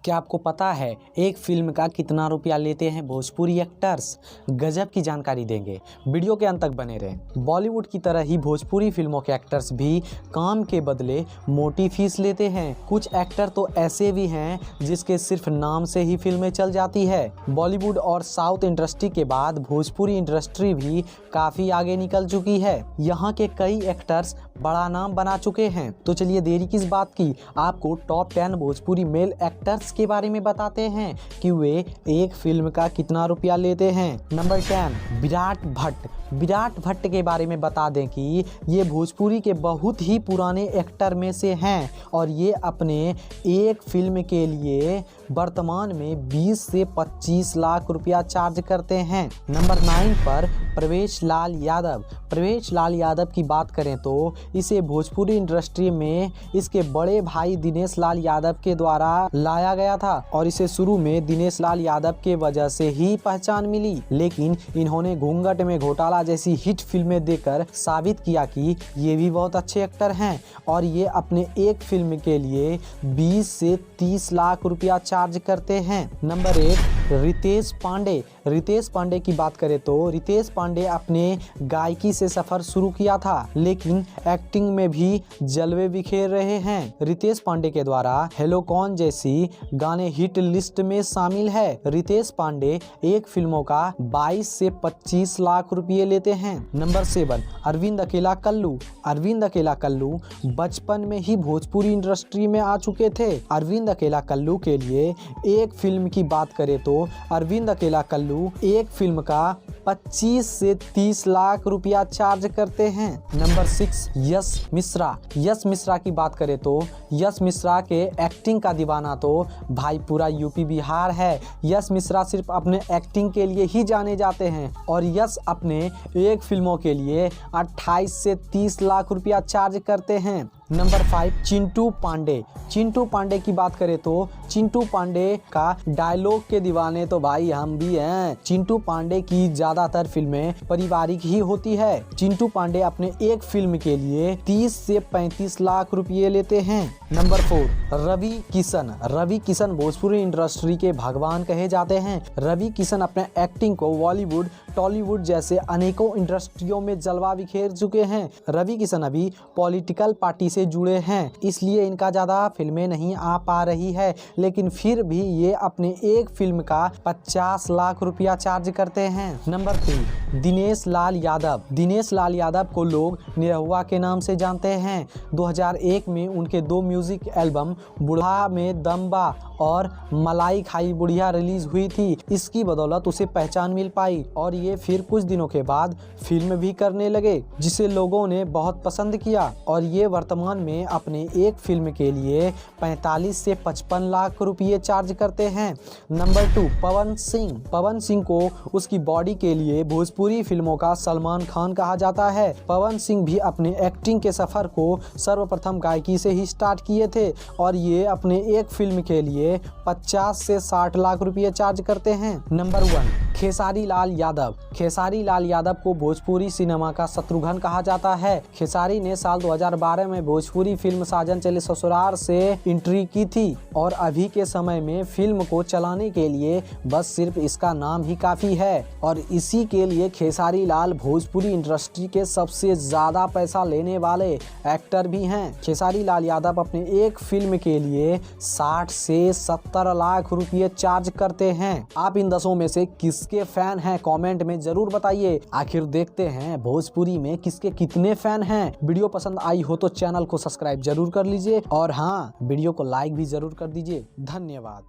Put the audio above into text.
क्या आपको पता है एक फिल्म का कितना रुपया लेते हैं भोजपुरी एक्टर्स? गजब की जानकारी देंगे, वीडियो के अंत तक बने रहें। बॉलीवुड की तरह ही भोजपुरी फिल्मों के एक्टर्स भी काम के बदले मोटी फीस लेते हैं। कुछ एक्टर तो ऐसे भी हैं जिसके सिर्फ नाम से ही फिल्में चल जाती है। बॉलीवुड और साउथ इंडस्ट्री के बाद भोजपुरी इंडस्ट्री भी काफ़ी आगे निकल चुकी है। यहाँ के कई एक्टर्स बड़ा नाम बना चुके हैं। तो चलिए देरी किस बात की, आपको टॉप 10 भोजपुरी मेल एक्टर्स के बारे में बताते हैं कि वे एक फिल्म का कितना रुपया लेते हैं। नंबर 10, विराट भट्ट। विराट भट्ट के बारे में बता दें कि ये भोजपुरी के बहुत ही पुराने एक्टर में से हैं और ये अपने एक फिल्म के लिए वर्तमान में 20 से 25 लाख रुपया चार्ज करते हैं। नंबर 9 पर प्रवेश लाल यादव। प्रवेश लाल यादव की बात करें तो इसे भोजपुरी इंडस्ट्री में इसके बड़े भाई दिनेश लाल यादव के द्वारा लाया गया था और इसे शुरू में दिनेश लाल यादव के वजह से ही पहचान मिली, लेकिन इन्होंने घूंघट में घोटाला जैसी हिट फिल्में देकर साबित किया कि ये भी बहुत अच्छे एक्टर हैं और ये अपने एक फिल्म के लिए 20 से 30 लाख रुपया चार्ज करते हैं। नंबर 1, रितेश पांडे। रितेश पांडे की बात करें तो रितेश पांडे अपने गायकी से सफर शुरू किया था, लेकिन एक्टिंग में भी जलवे बिखेर रहे हैं। रितेश पांडे के द्वारा हेलो कौन जैसी गाने हिट लिस्ट में शामिल है। रितेश पांडे एक फिल्मों का 22 से 25 लाख रुपये लेते हैं। नंबर 7, अरविंद अकेला कल्लू। अरविंद अकेला कल्लू बचपन में ही भोजपुरी इंडस्ट्री में आ चुके थे। अरविंद अकेला कल्लू के लिए एक फिल्म की बात करें तो अरविंद अकेला कल्लू एक फिल्म का 25 से 30 लाख रुपया चार्ज करते हैं। नंबर 6, यश मिश्रा। यश मिश्रा की बात करें तो यश मिश्रा के एक्टिंग का दीवाना तो भाई पूरा यूपी बिहार है। यश मिश्रा सिर्फ अपने एक्टिंग के लिए ही जाने जाते हैं और यश अपने एक फिल्मों के लिए 28 से 30 लाख रुपया चार्ज करते हैं। नंबर 5, चिंटू पांडे। चिंटू पांडे की बात करें तो चिंटू पांडे का डायलॉग के दीवाने तो भाई हम भी हैं। चिंटू पांडे की ज्यादातर फिल्में पारिवारिक ही होती है। चिंटू पांडे अपने एक फिल्म के लिए 30 से 35 लाख रुपये लेते हैं। नंबर 4, रवि किशन। रवि किशन भोजपुरी इंडस्ट्री के भगवान कहे जाते हैं। रवि किशन अपने एक्टिंग को बॉलीवुड, टॉलीवुड जैसे अनेकों इंडस्ट्रियों में जलवा बिखेर चुके हैं। रवि किशन अभी पॉलिटिकल पार्टी से जुड़े हैं, इसलिए इनका ज्यादा फिल्में नहीं आ पा रही है, लेकिन फिर भी ये अपने एक फिल्म का 50 लाख रुपया चार्ज करते हैं। नंबर 3, दिनेश लाल यादव। दिनेश लाल यादव को लोग निरहुआ के नाम से जानते हैं। 2001 में उनके 2 म्यूजिक एल्बम बुढ़ा में दम्बा और मलाई खाई बुढ़िया रिलीज हुई थी। इसकी बदौलत उसे पहचान मिल पाई और ये फिर कुछ दिनों के बाद फिल्म भी करने लगे, जिसे लोगों ने बहुत पसंद किया और ये वर्तमान में अपने एक फिल्म के लिए 45 से 55 लाख रुपये चार्ज करते हैं। नंबर 2, पवन सिंह। पवन सिंह को उसकी बॉडी के लिए भोजपुरी फिल्मों का सलमान खान कहा जाता है। पवन सिंह भी अपने एक्टिंग के सफर को सर्वप्रथम गायकी से ही स्टार्ट किए थे और ये अपने एक फिल्म के लिए 50 से 60 लाख रुपये चार्ज करते हैं। नंबर 1, खेसारी लाल यादव। खेसारी लाल यादव को भोजपुरी सिनेमा का शत्रुघ्न कहा जाता है। खेसारी ने साल 2012 में भोजपुरी फिल्म साजन चले ससुराल से एंट्री की थी और अभी के समय में फिल्म को चलाने के लिए बस सिर्फ इसका नाम ही काफी है और इसी के लिए खेसारी लाल भोजपुरी इंडस्ट्री के सबसे ज्यादा पैसा लेने वाले एक्टर भी हैं। खेसारी लाल यादव अपने एक फिल्म के लिए 60 से 70 लाख रुपये चार्ज करते हैं। आप इन 10 में से किसके फैन हैं कमेंट में जरूर बताइए। आखिर देखते हैं भोजपुरी में किसके कितने फैन हैं। वीडियो पसंद आई हो तो चैनल को सब्सक्राइब जरूर कर लीजिए और हाँ, वीडियो को लाइक भी जरूर कर दीजिए। धन्यवाद।